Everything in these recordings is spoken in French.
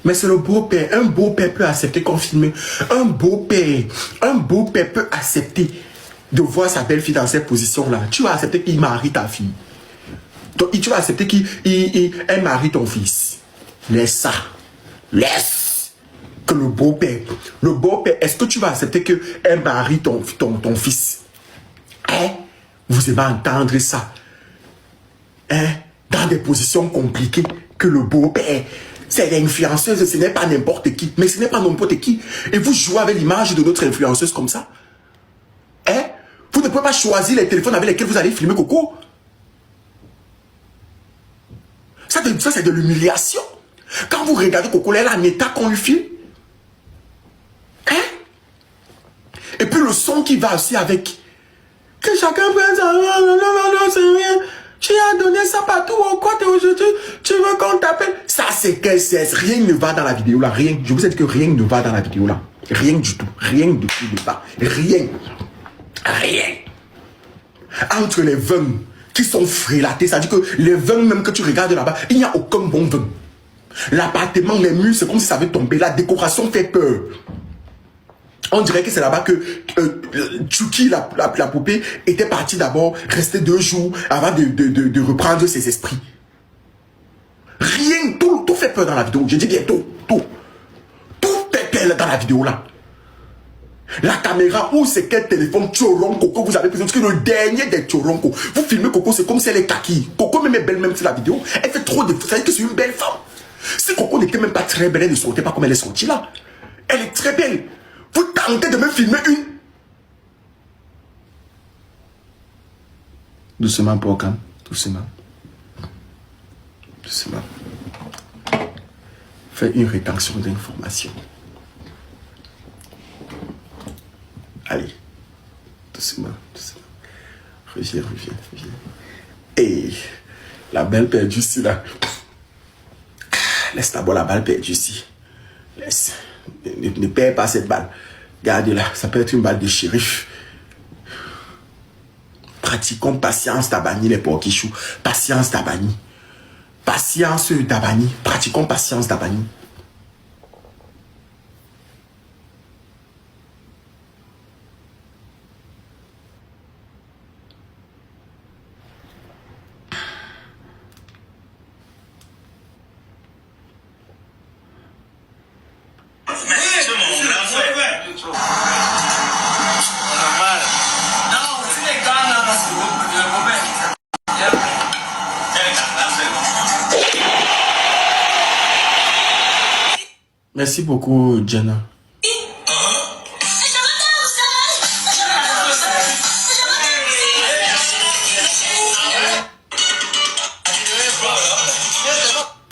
Mais c'est le beau-père. Un beau-père peut accepter qu'on filme. Un beau-père peut accepter de voir sa belle-fille dans cette position-là. Tu vas accepter qu'il marie ta fille. Donc, tu vas accepter qu'elle marie ton fils. Laisse ça. Laisse. Que le beau-père, est-ce que tu vas accepter qu'elle marie ton fils? Hein? Vous aimez entendre ça? Hein? Dans des positions compliquées, que le beau-père, c'est l'influenceuse, ce n'est pas n'importe qui. Mais ce n'est pas n'importe qui. Et vous jouez avec l'image de notre influenceuse comme ça? Hein? Vous ne pouvez pas choisir les téléphones avec lesquels vous allez filmer Coco. Ça c'est de l'humiliation. Quand vous regardez Coco, elle a un état qu'on lui filme. Hein? Et puis le son qui va aussi avec. Que chacun prenne ça. Non, c'est rien. Tu as donné ça partout. Quoi, aujourd'hui, tu veux qu'on t'appelle? Ça, c'est que rien ne va dans la vidéo là. Rien. Je vous ai dit que rien ne va dans la vidéo là. Rien du tout. Rien du tout ne va. Rien. Rien. Entre les vins qui sont frélatés, c'est-à-dire que les vins même que tu regardes là-bas, il n'y a aucun bon vin. L'appartement, les murs, c'est comme si ça avait tombé. La décoration fait peur. On dirait que c'est là-bas que Chucky, la poupée, était partie d'abord, rester 2 jours avant de reprendre ses esprits. Rien, tout fait peur dans la vidéo. Je dis bien tout fait peur dans la vidéo là. La caméra ou c'est quel téléphone Tchoronko que vous avez pris, parce que le dernier des Tchoronko, vous filmez Coco, c'est comme si elle est kaki. Coco même est belle même sur la vidéo, elle fait trop de... Vous savez que c'est une belle femme. Si Coco n'était même pas très belle, elle ne sortait pas comme elle est sortie là. Elle est très belle. Vous tentez de me filmer une. Doucement, Pocam. Doucement. Doucement. Fais une rétention d'information. Allez. Doucement, doucement. Reviens. Et la balle perdue ici, là. Laisse d'abord la balle perdue ici. Laisse. Ne perds pas cette balle. Gardez-la. Ça peut être une balle de shérif. Pratiquons patience d'Abani, les porquichous. Patience d'Abani. Patience d'Abani. Pratiquons patience d'Abani. Merci beaucoup, Jenna.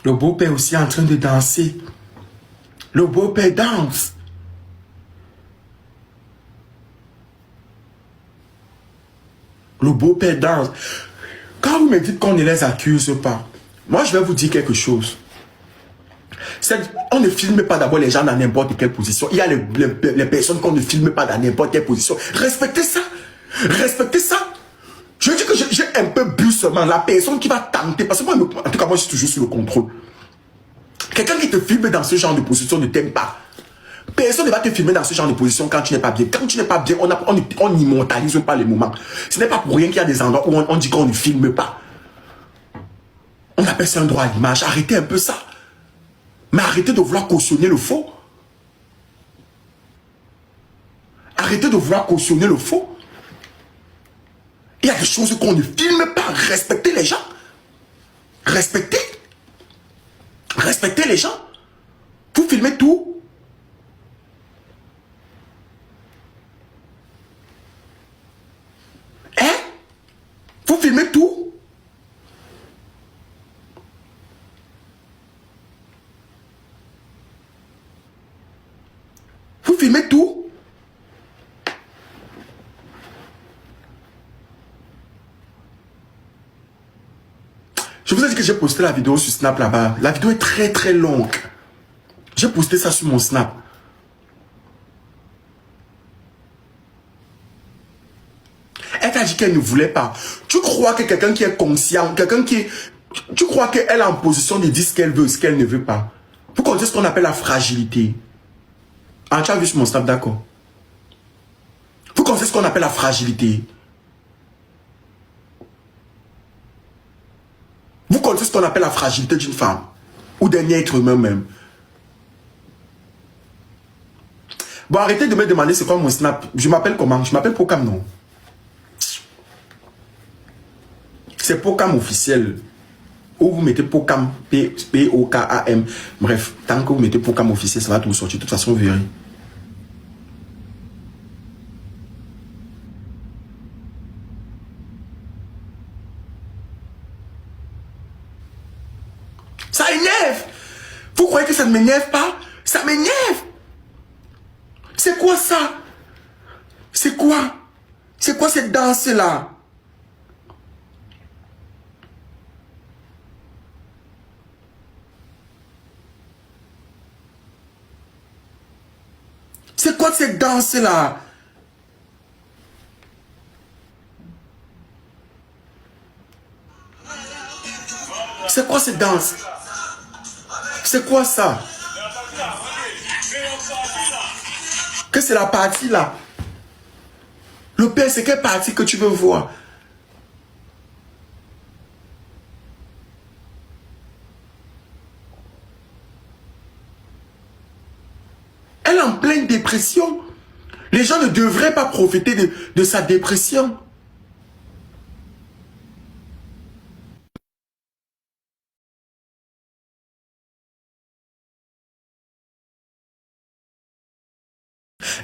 Le beau-père aussi est en train de danser. Le beau-père danse. Le beau-père danse. Quand vous me dites qu'on ne les accuse pas, moi je vais vous dire quelque chose. On ne filme pas d'abord les gens dans n'importe quelle position. Il y a les personnes qu'on ne filme pas dans n'importe quelle position. Respectez ça. Respectez ça. Je dis que j'ai un peu bu seulement. La personne qui va tenter, parce que moi, en tout cas, moi, je suis toujours sur le contrôle. Quelqu'un qui te filme dans ce genre de position ne t'aime pas. Personne ne va te filmer dans ce genre de position quand tu n'es pas bien. Quand tu n'es pas bien, on n'immortalise pas les moments. Ce n'est pas pour rien qu'il y a des endroits où on dit qu'on ne filme pas. On appelle ça un droit à l'image. Arrêtez un peu ça. Mais arrêtez de vouloir cautionner le faux. Arrêtez de vouloir cautionner le faux. Il y a des choses qu'on ne filme pas. Respectez les gens. Respectez. Respectez les gens. Vous filmez tout. Hein? Vous filmez tout. Vous filmez tout. Je vous ai dit que j'ai posté la vidéo sur Snap là-bas. La vidéo est très très longue. J'ai posté ça sur mon Snap. Elle t'a dit qu'elle ne voulait pas. Tu crois que quelqu'un qui est conscient, quelqu'un qui est... Tu crois qu'elle est en position de dire ce qu'elle veut, ce qu'elle ne veut pas. Vous connaissez ce qu'on appelle la fragilité. Ah, tu as vu sur mon snap, d'accord. Vous connaissez ce qu'on appelle la fragilité. Vous connaissez ce qu'on appelle la fragilité d'une femme. Ou d'un être humain même. Bon, arrêtez de me demander c'est quoi mon snap. Je m'appelle comment? Je m'appelle Pokam, non? C'est Pokam officiel. Ou vous mettez Pokam, P-O-K-A-M. Bref, tant que vous mettez Pokam officiel, ça va tout sortir. De toute façon, vous verrez. Ça énerve. Vous croyez que ça ne m'énerve pas? Ça m'énerve. C'est quoi ça? C'est quoi? C'est quoi cette danse-là? C'est quoi cette danse-là? C'est quoi cette danse? C'est quoi ça? Que c'est la partie là? Le père, c'est quelle partie que tu veux voir? Elle est en pleine dépression. Les gens ne devraient pas profiter de sa dépression.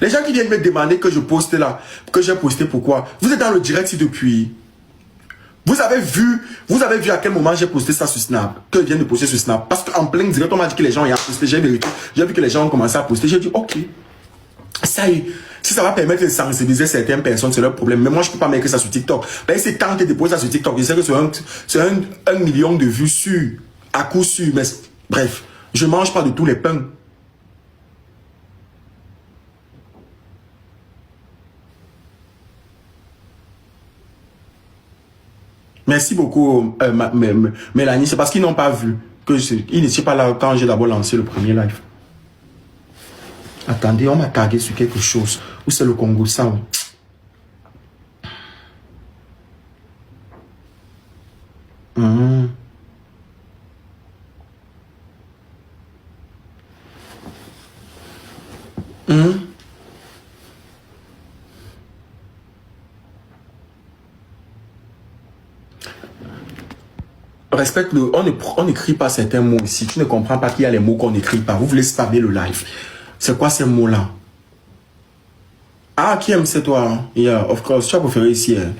Les gens qui viennent me demander que je poste là, que j'ai posté pourquoi? Vous êtes dans le direct depuis. Vous avez vu à quel moment j'ai posté ça sur Snap, que je viens de poster sur Snap. Parce qu'en plein direct, on m'a dit que les gens y ont posté, j'ai vérifié, j'ai vu que les gens ont commencé à poster, j'ai dit ok, ça y est, si ça va permettre de sensibiliser certaines personnes, c'est leur problème. Mais moi, je ne peux pas mettre ça sur TikTok. Ben, c'est tenté de poser ça sur TikTok. Je sais que c'est un million de vues sur, à coup sûr, mais bref, je ne mange pas de tous les pains. Merci beaucoup, Mélanie. C'est parce qu'ils n'ont pas vu que ils n'étaient pas là quand j'ai d'abord lancé le premier live. Attendez, on m'a tagué sur quelque chose. Où c'est le Congo ça? Respecte-le. On n'écrit pas certains mots ici. Tu ne comprends pas qu'il y a les mots qu'on n'écrit pas. Vous voulez spammer le live. C'est quoi ces mots-là? Ah, qui aime c'est toi? Hein? Yeah, of course. Tu as préféré ici. Hein?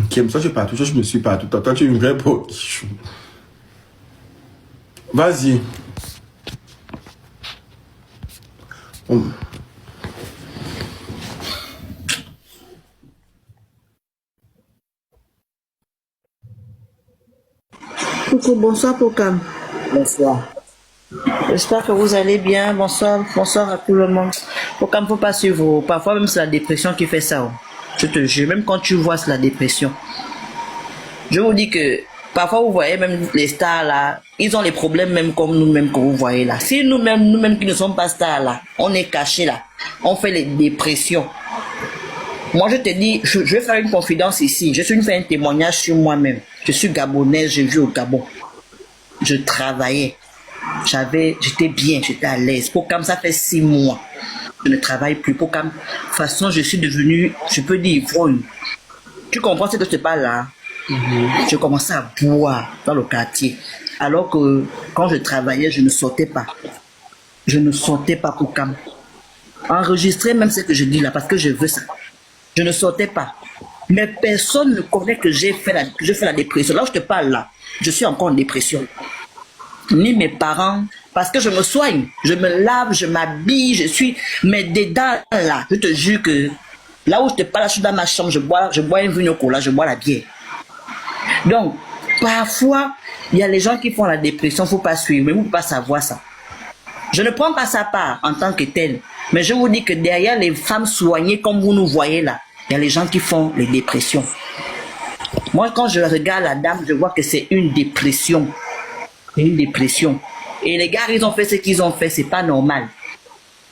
Qui aime ça, je partout. Je me suis partout. Toi, tu es une vraie beau. Vas-y. Coucou, bonsoir Pokam. Bonsoir. J'espère que vous allez bien. Bonsoir, bonsoir à tout le monde. Pokam, faut pas suivre. Parfois même c'est la dépression qui fait ça. Je te jure, même quand tu vois c'est la dépression. Je vous dis que parfois vous voyez même les stars là, ils ont les problèmes même comme nous-mêmes que vous voyez là. Si nous-mêmes qui ne sommes pas stars là, on est cachés là, on fait les dépressions. Moi je te dis, je vais faire une confidence ici. Je suis faire un témoignage sur moi-même. Je suis gabonaise, j'ai vu au Gabon. Je travaillais. J'étais bien, j'étais à l'aise. Pokam, ça fait 6 mois. Je ne travaille plus. Pokam, de toute façon, je suis devenue, je peux dire, ivrogne. Tu comprends ce que je te parle là? Je commençais à boire dans le quartier. Alors que quand je travaillais, je ne sortais pas. Je ne sortais pas, Pokam. Enregistrer même ce que je dis là, parce que je veux ça. Je ne sortais pas. Mais personne ne connaît que j'ai fait la dépression. Là où je te parle là, je suis encore en dépression. Ni mes parents, parce que je me soigne, je me lave, je m'habille, je suis, mais dedans là, je te jure que là où je te parle, je suis dans ma chambre, je bois un vin au cola, je bois la bière. Donc, parfois, il y a les gens qui font la dépression, il ne faut pas suivre, mais vous ne pouvez pas savoir ça. Je ne prends pas sa part en tant que telle, mais je vous dis que derrière les femmes soignées comme vous nous voyez là, Il y a les gens qui font les dépressions. Moi, quand je regarde la dame, je vois que c'est une dépression. Une dépression. Et les gars, ils ont fait ce qu'ils ont fait, c'est pas normal.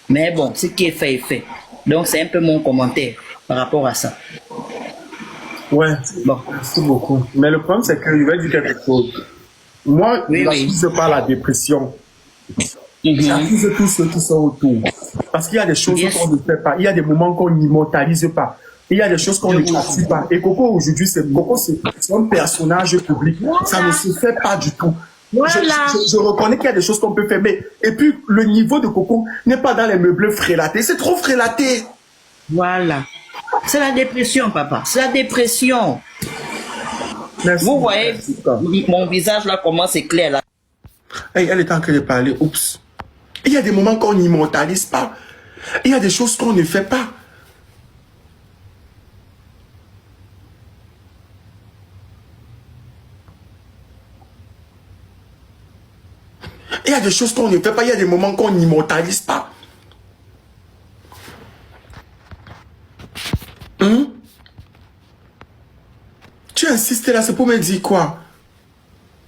Mais bon, ce qui est fait est fait. Donc, c'est un peu mon commentaire par rapport à ça. Ouais, Bon. merci beaucoup. Mais le problème, c'est que je vais dire quelque chose. Moi, Oui, oui. j'accuse pas la dépression. J'accuse tous ceux qui sont autour. Parce qu'il y a des choses Yes. qu'on ne fait pas. Il y a des moments qu'on n'immortalise pas. Il y a des choses qu'on ne pratique pas. Et Coco, aujourd'hui, c'est un personnage public. Ça ne se fait pas du tout. Voilà. Je reconnais qu'il y a des choses qu'on peut faire. Mais, et puis, le niveau de Coco n'est pas dans les meubles frélatés. C'est trop frélaté. Voilà. C'est la dépression, papa. C'est la dépression. Merci. Vous voyez, Merci. mon visage là, comment c'est clair là. Hey, elle est en train de parler. Oups. Il y a des moments qu'on n'immortalise pas. Il y a des choses qu'on ne fait pas. Il y a des choses qu'on ne fait pas. Il y a des moments qu'on n'immortalise pas. Tu insistes là, c'est pour me dire quoi?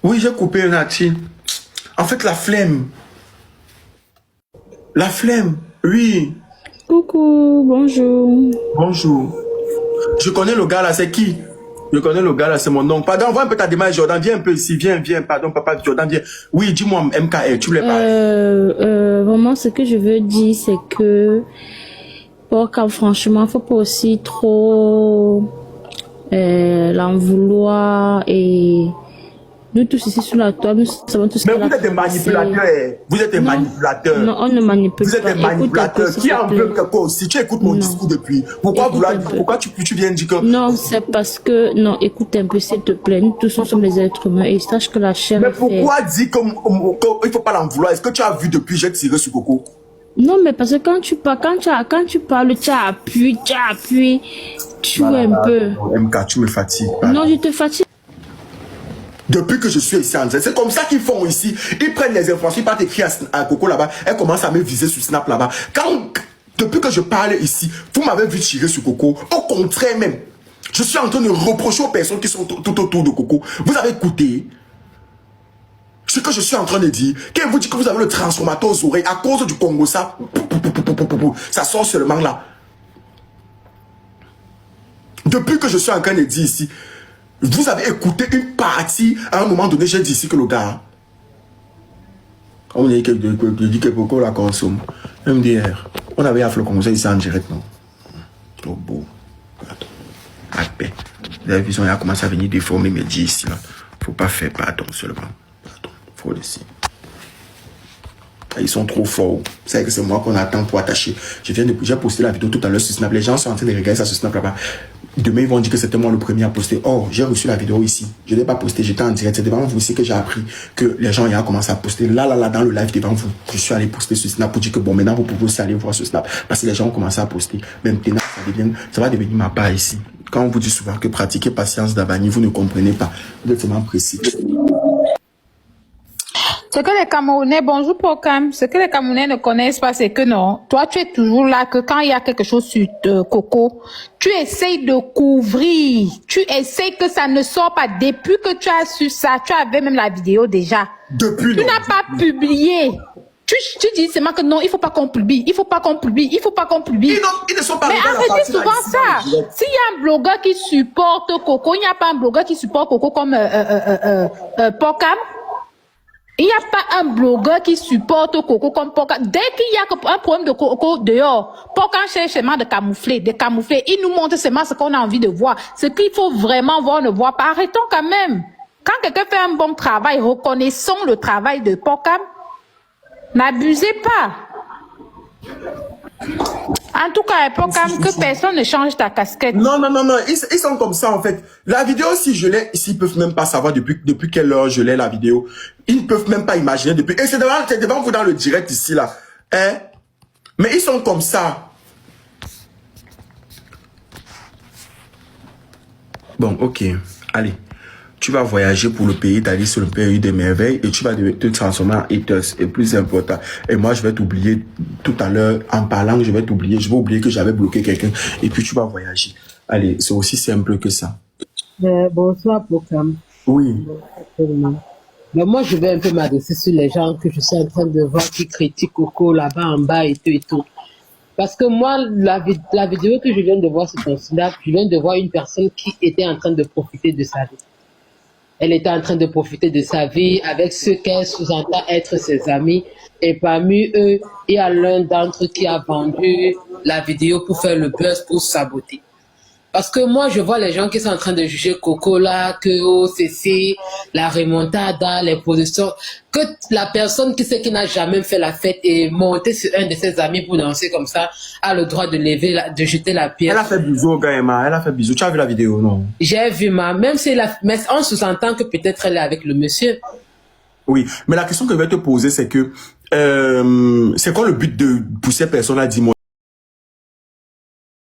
Oui, j'ai coupé Nati. En fait, la flemme. La flemme, oui. Coucou, bonjour. Bonjour. Je connais le gars là, c'est qui? Je connais le gars là, c'est mon oncle. Pardon, vois un peu ta démarche, Jordan. Viens un peu ici, viens. Pardon, papa, Jordan, viens. Oui, dis-moi, MKR, tu voulais parler. Vraiment, ce que je veux dire, c'est que, franchement, faut pas aussi trop l'en vouloir et nous tous ici sous la toile, nous savons tout ce Mais qu'elle a vous êtes des passé. manipulateurs. Vous êtes des Non. manipulateurs. Non, on ne manipule Vous êtes pas. des Écoute un peu, manipulateurs. s'il Qui te a un plaît. peu quelque chose? Si tu écoutes mon Non. discours depuis, pourquoi, Écoute un peu. pourquoi tu viens dire que... Non, c'est parce que, non, écoute un peu, s'il te plaît. Nous tous, nous sommes des êtres humains et sache que la chair Mais est faite. pourquoi dire qu'il ne faut pas l'en vouloir? Est-ce que tu as vu depuis, j'ai tiré sur Coco? Non, mais parce que quand tu parles, tu appuies, tu vois un peu. MK, tu me fatigues. Non, je te fatigue. Depuis que je suis ici en direct, c'est comme ça qu'ils font ici. Ils prennent les informations, ils partent écrire à Coco là-bas. Elle commence à me viser sur Snap là-bas. Depuis que je parle ici, vous m'avez vu tirer sur Coco. Au contraire même, je suis en train de reprocher aux personnes qui sont tout autour de Coco. Vous avez écouté ce que je suis en train de dire. Quand vous dites que vous avez le transformateur aux oreilles, à cause du Congo, ça sort seulement là. Depuis que je suis en train de dire ici, vous avez écouté une partie, à un moment donné, j'ai dit ici que le gars, on dit que Coco la consomme. MDR, on avait affaire comme ça ici en direct, non? Trop beau. À paix. Vous avez vu, il a commencé à venir déformer mes dits ici, là. Faut pas faire pardon seulement. Pardon, faut laisser. Ils sont trop forts. C'est que c'est moi qu'on attend pour attacher. J'ai posté la vidéo tout à l'heure sur Snap. Les gens sont en train de regarder ça sur Snap là-bas. Demain, ils vont dire que c'était moi le premier à poster. Or, j'ai reçu la vidéo ici. Je ne l'ai pas posté, j'étais en direct. C'est devant vous aussi que j'ai appris que les gens ont commencé à poster. Là, dans le live devant vous. Je suis allé poster sur Snap pour dire que bon, maintenant, vous pouvez aussi aller voir sur Snap. Parce que les gens ont commencé à poster. Maintenant, ça va devenir ma part ici. Quand on vous dit souvent que pratiquer patience d'Abani, vous ne comprenez pas. Vous êtes tellement précis. Ce que les Camerounais, bonjour Procam, ce que les Camerounais ne connaissent pas, c'est que non, toi tu es toujours là, que quand il y a quelque chose sur Coco, tu essayes de couvrir, tu essayes que ça ne sort pas. Depuis que tu as su ça, tu avais même la vidéo déjà. Depuis Tu n'as pas publié. Tu dis seulement que non, il faut pas qu'on publie, il faut pas qu'on publie, il faut pas qu'on publie. Ils ne sont pas Mais arrivés à la arrêtez partie là, souvent ici, ça. dans le direct. S'il y a un blogueur qui supporte Coco, il n'y a pas un blogueur qui supporte Coco comme Procam. Il n'y a pas un blogueur qui supporte Coco comme Procam. Dès qu'il y a un problème de Coco dehors, Procam cherche seulement de camoufler. Il nous montre seulement ce qu'on a envie de voir. Ce qu'il faut vraiment voir, on ne voit pas. Arrêtons quand même. Quand quelqu'un fait un bon travail, reconnaissons le travail de Procam. N'abusez pas. En tout cas, Procam, que personne ne change ta casquette. Non. Ils sont comme ça, en fait. La vidéo, si je l'ai, ils peuvent même pas savoir depuis quelle heure je l'ai, la vidéo. Ils ne peuvent même pas imaginer depuis. Et c'est devant vous dans le direct ici, là. Hein? Mais ils sont comme ça. Bon, ok. Allez. Tu vas voyager pour le pays, d'aller sur le pays des merveilles et tu vas te transformer en haters. Et plus important. Et moi, je vais t'oublier tout à l'heure en parlant, je vais oublier que j'avais bloqué quelqu'un. Et puis, tu vas voyager. Allez, c'est aussi simple que ça. Bonsoir, Pokam. Oui. Mais moi, je vais un peu m'adresser sur les gens que je suis en train de voir qui critiquent Coco là-bas en bas et tout et tout. Parce que moi, la vidéo que je viens de voir sur ton snap, je viens de voir une personne qui était en train de profiter de sa vie. Elle était en train de profiter de sa vie avec ceux qu'elle sous-entend être ses amis. Et parmi eux, il y a l'un d'entre eux qui a vendu la vidéo pour faire le buzz, pour saboter. Parce que moi, je vois les gens qui sont en train de juger Coco là, que OCC, la remontada, les positions, que la personne qui sait qui n'a jamais fait la fête et monter sur un de ses amis pour danser comme ça, a le droit de lever, de jeter la pierre. Elle a fait bisou au gars, Emma. Elle a fait bisou. Tu as vu la vidéo, non? J'ai vu, même si mais on sous-entend que peut-être elle est avec le monsieur. Oui, mais la question que je vais te poser, c'est que c'est quoi le but de pour ces personnes à dire